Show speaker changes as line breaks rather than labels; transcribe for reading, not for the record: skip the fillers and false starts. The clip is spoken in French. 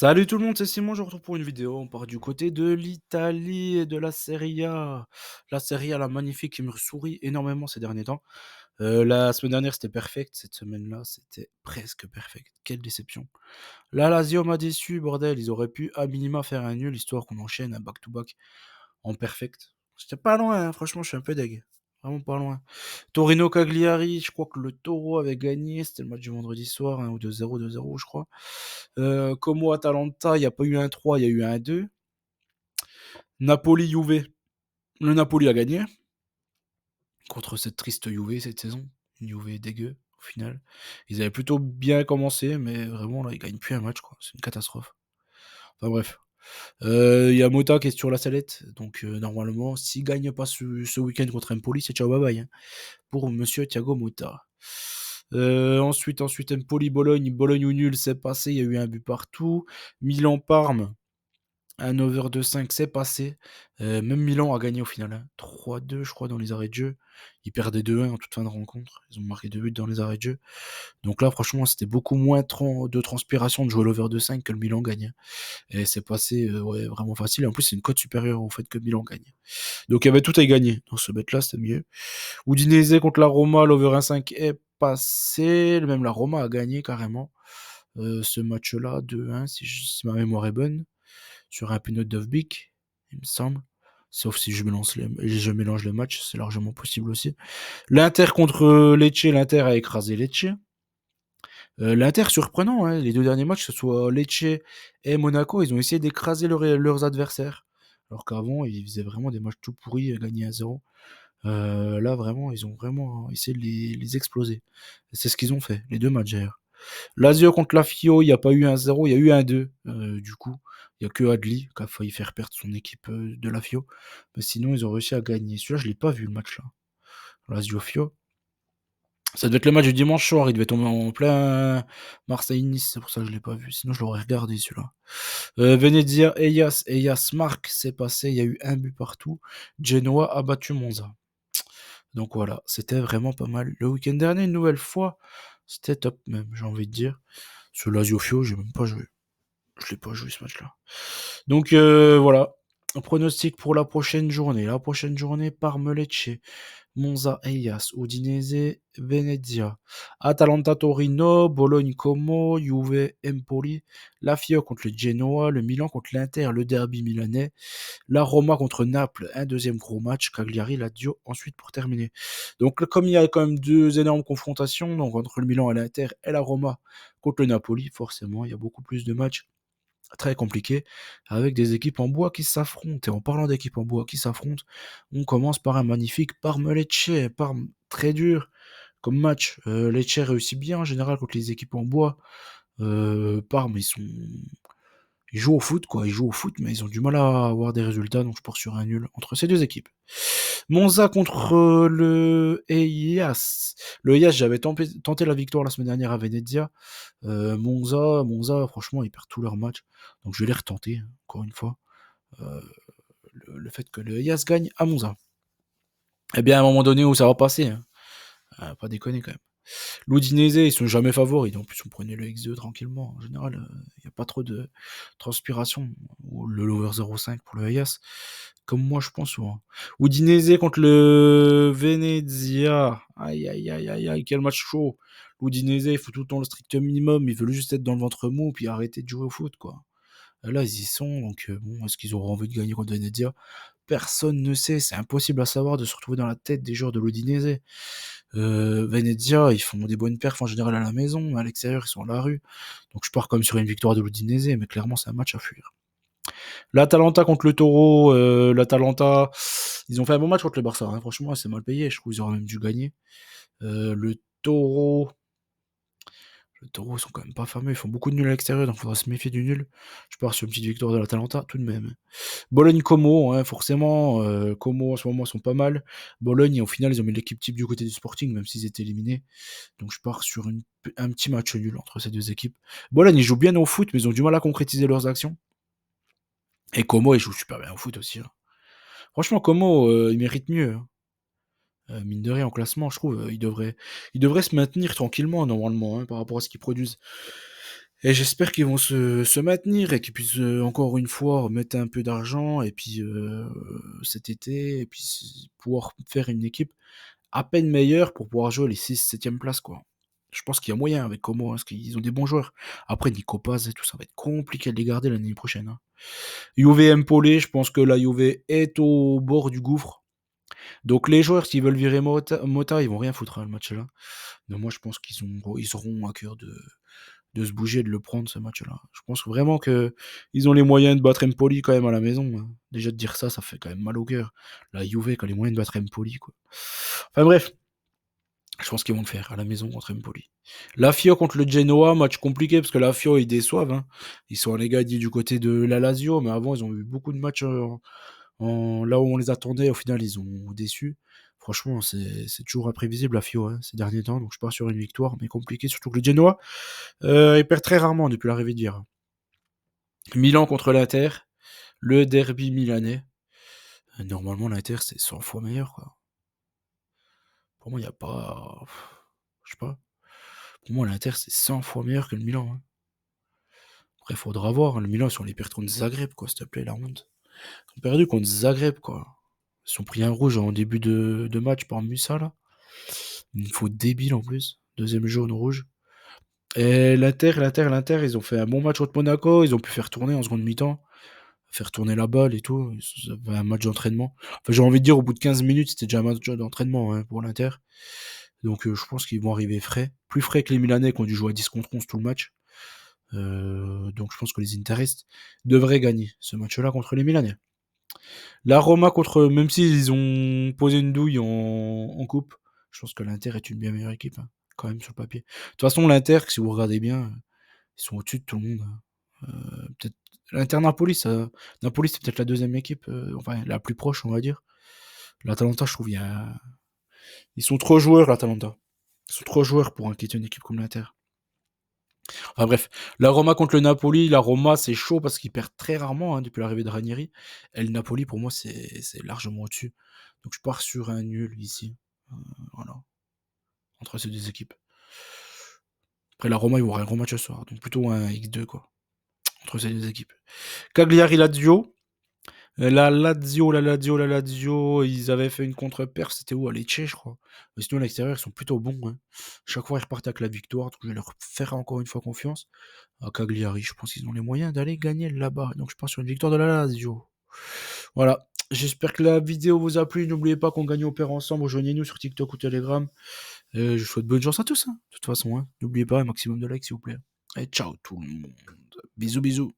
Salut tout le monde, c'est Simon, je vous retrouve pour une vidéo. On part du côté de l'Italie et de la Serie A. La Serie A, la magnifique, qui me sourit énormément ces derniers temps. La semaine dernière, c'était perfect. Cette semaine-là, c'était presque perfect. Quelle déception. La Lazio m'a déçu, bordel. Ils auraient pu, à minima, faire un nul, histoire qu'on enchaîne un back-to-back en perfect. J'étais pas loin, hein, franchement, je suis un peu deg. Vraiment pas loin. Torino Cagliari, je crois que le Toro avait gagné. C'était le match du vendredi soir, ou 2-0, 2-0, je crois. Como Atalanta, il n'y a pas eu un 3, il y a eu un 2. Napoli Juve, le Napoli a gagné contre cette triste Juve cette saison. Une Juve dégueu au final. Ils avaient plutôt bien commencé, mais vraiment là, ils gagnent plus un match quoi. C'est une catastrophe. Enfin bref. Il y a Mota qui est sur la sellette, donc normalement, s'il gagne pas ce week-end contre Empoli, c'est ciao bye bye hein, pour Monsieur Thiago Motta. Ensuite, Empoli Bologne, Bologne ou nul, c'est passé. Il y a eu un but partout. Milan Parme. Un over de 5, c'est passé. Même Milan a gagné au final, hein. 3-2, je crois, dans les arrêts de jeu. Ils perdaient 2-1 en toute fin de rencontre. Ils ont marqué 2 buts dans les arrêts de jeu. Donc là, franchement, c'était beaucoup moins de transpiration de jouer l'over de 5 que le Milan gagne, hein. Et c'est passé ouais, vraiment facile. Et en plus, c'est une cote supérieure au fait que Milan gagne. Donc il y avait tout à y gagner. Dans ce bet-là, c'était mieux. Udinese contre la Roma, l'over 1,5 est passé. Même la Roma a gagné carrément ce match-là, 2-1, si ma mémoire est bonne sur un Pinot Dovbyk, il me semble. Sauf si je mélange les matchs, c'est largement possible aussi. L'Inter contre Lecce, l'Inter a écrasé Lecce. L'Inter, surprenant, hein, les deux derniers matchs, que ce soit Lecce et Monaco, ils ont essayé d'écraser leurs adversaires. Alors qu'avant, ils faisaient vraiment des matchs tout pourris, gagner 1-0. Là, vraiment, ils ont vraiment essayé de les exploser. Et c'est ce qu'ils ont fait, les deux matchs d'ailleurs. Lazio contre la Fio, il n'y a pas eu un 0, il y a eu un 2. Du coup, il n'y a que Adli qui a failli faire perdre son équipe de la Fio. Mais sinon, ils ont réussi à gagner. Celui-là, je ne l'ai pas vu le match là. Lazio Fio. Ça devait être le match du dimanche soir, il devait tomber en plein Marseille-Nice, c'est pour ça que je ne l'ai pas vu. Sinon, je l'aurais regardé celui-là. Venezia, Eyas marque, c'est passé, il y a eu un but partout. Genoa a battu Monza. Donc voilà, c'était vraiment pas mal. Le week-end dernier, une nouvelle fois, c'était top même, j'ai envie de dire. Ce Lazio Fio, j'ai même pas joué. Je l'ai pas joué ce match-là. Donc voilà. Un pronostic pour la prochaine journée. La prochaine journée, Parme Lecce, Monza Hellas, Udinese Venezia, Atalanta Torino, Bologne Como, Juve Empoli, la Fio contre le Genoa, le Milan contre l'Inter, le derby milanais, la Roma contre Naples, un deuxième gros match, Cagliari, Lazio ensuite pour terminer. Donc comme il y a quand même deux énormes confrontations, donc entre le Milan et l'Inter et la Roma contre le Napoli, forcément il y a beaucoup plus de matchs très compliqués avec des équipes en bois qui s'affrontent. Et en parlant d'équipes en bois qui s'affrontent, on commence par un magnifique Parme-Lecce. Parme très dur comme match. Lecce réussit bien en général contre les équipes en bois. Parme, ils jouent au foot, quoi. Ils jouent au foot, mais ils ont du mal à avoir des résultats, donc je pars sur un nul entre ces deux équipes. Monza contre le Hellas. Le Hellas, j'avais tenté la victoire la semaine dernière à Venezia. Monza, franchement, ils perdent tous leurs matchs. Donc je vais les retenter, hein, encore une fois. Euh, le fait que le Hellas gagne à Monza. Eh bien, à un moment donné où ça va passer, hein. Pas déconner quand même. L'Udinese, ils sont jamais favoris. En plus, on prenait le X2 tranquillement. En général, il n'y a pas trop de transpiration. Ou le lower 0,5 pour le Hayas. Comme moi, je pense souvent. Udinese contre le Venezia. Aïe, aïe, aïe, aïe, aïe, quel match chaud. L'Udinese, il faut tout le temps le strict minimum. Ils veulent juste être dans le ventre mou, puis arrêter de jouer au foot, quoi. Là, ils y sont. Donc, bon, est-ce qu'ils auront envie de gagner contre Venezia? Personne ne sait. C'est impossible à savoir de se retrouver dans la tête des joueurs de l'Udinese. Venezia, ils font des bonnes perfs en général à la maison, mais à l'extérieur, ils sont à la rue. Donc je pars comme sur une victoire de l'Udinese, mais clairement, c'est un match à fuir. L'Atalanta contre le Toro, l'Atalanta, ils ont fait un bon match contre le Barça, hein. Franchement, c'est mal payé, je trouve qu'ils auraient même dû gagner. Le Toro, les taureaux ils sont quand même pas fameux, ils font beaucoup de nuls à l'extérieur, donc il faudra se méfier du nul. Je pars sur une petite victoire de l'Atalanta, tout de même. Bologne-Como, hein, forcément, Como en ce moment sont pas mal. Bologne, au final, ils ont mis l'équipe type du côté du Sporting, même s'ils étaient éliminés. Donc je pars sur un petit match nul entre ces deux équipes. Bologne, ils jouent bien au foot, mais ils ont du mal à concrétiser leurs actions. Et Como, ils jouent super bien au foot aussi, hein. Franchement, Como, il mérite mieux, hein. Mine de rien, en classement, je trouve, il devrait se maintenir tranquillement, normalement, hein, par rapport à ce qu'ils produisent. Et j'espère qu'ils vont se maintenir et qu'ils puissent encore une fois mettre un peu d'argent et puis cet été et puis pouvoir faire une équipe à peine meilleure pour pouvoir jouer les 6 7e places quoi. Je pense qu'il y a moyen avec Como, hein, parce qu'ils ont des bons joueurs. Après Nico Paz et tout, ça va être compliqué de les garder l'année prochaine. Hein. Juve Empoli, je pense que la Juve est au bord du gouffre. Donc les joueurs, s'ils veulent virer Mota, ils vont rien foutre à le match là. Mais moi je pense ils auront à cœur de se bouger, de le prendre ce match-là. Je pense vraiment que ils ont les moyens de battre Empoli quand même à la maison. Hein. Déjà de dire ça, ça fait quand même mal au cœur. La Juve qui a les moyens de battre Empoli, quoi. Enfin bref, je pense qu'ils vont le faire à la maison contre Empoli. La Fio contre le Genoa, match compliqué parce que la Fio ils déçoivent. Hein. Ils sont allés gagner du côté de la Lazio, mais avant ils ont eu beaucoup de matchs là où on les attendait. Au final, ils ont déçu. Franchement, c'est toujours imprévisible la Fio hein, ces derniers temps, donc je pars sur une victoire, mais compliqué, surtout que le Genoa, il perd très rarement depuis l'arrivée de Vieira. Milan contre l'Inter, le derby milanais. Normalement, l'Inter, c'est 100 fois meilleur, quoi. Pour moi, il n'y a pas. Je sais pas. Pour moi, l'Inter, c'est 100 fois meilleur que le Milan. Hein. Après, il faudra voir. Hein. Le Milan, ils sont les pertes contre Zagreb, quoi, s'il te plaît, la honte. Ils ont perdu contre Zagreb, quoi. Ils ont pris un rouge en début de match par Musa, là. Une faute débile en plus. Deuxième jaune rouge. Et l'Inter, ils ont fait un bon match contre Monaco. Ils ont pu faire tourner en seconde mi-temps. Faire tourner la balle et tout. Ça avait un match d'entraînement. Enfin, j'ai envie de dire, au bout de 15 minutes, c'était déjà un match d'entraînement hein, pour l'Inter. Donc, je pense qu'ils vont arriver frais. Plus frais que les Milanais qui ont dû jouer à 10 contre 11 tout le match. Donc, je pense que les Interistes devraient gagner ce match-là contre les Milanais. La Roma contre, même s'ils ont posé une douille en coupe, je pense que l'Inter est une bien meilleure équipe, hein, quand même, sur le papier. De toute façon, l'Inter, si vous regardez bien, ils sont au-dessus de tout le monde. Hein. Peut-être l'Inter Napoli, Napoli c'est peut-être la deuxième équipe, enfin la plus proche on va dire. L'Atalanta, je trouve, ils sont trop joueurs l'Atalanta. Ils sont trop joueurs pour inquiéter une équipe comme l'Inter. Enfin bref, la Roma contre le Napoli, la Roma c'est chaud parce qu'ils perdent très rarement hein, depuis l'arrivée de Ranieri. Et le Napoli pour moi c'est largement au-dessus. Donc je pars sur un nul ici. Voilà, entre ces deux équipes. Après la Roma, il y aura un gros match ce soir, donc plutôt un X2 quoi, entre ces deux équipes. Cagliari-Lazio, la Lazio, ils avaient fait une contre-perf, c'était où? À Lecce, je crois. Mais sinon, à l'extérieur, ils sont plutôt bons. Hein. Chaque fois, ils repartent avec la victoire, donc je vais leur faire encore une fois confiance. À Cagliari, je pense qu'ils ont les moyens d'aller gagner là-bas. Donc, je pars sur une victoire de la Lazio. Voilà. J'espère que la vidéo vous a plu. N'oubliez pas qu'on gagne au pair ensemble. Rejoignez-nous sur TikTok ou Telegram. Je vous souhaite bonne chance à tous. Hein, de toute façon, hein. N'oubliez pas un maximum de likes, s'il vous plaît. Et ciao tout le monde. Bisous, bisous.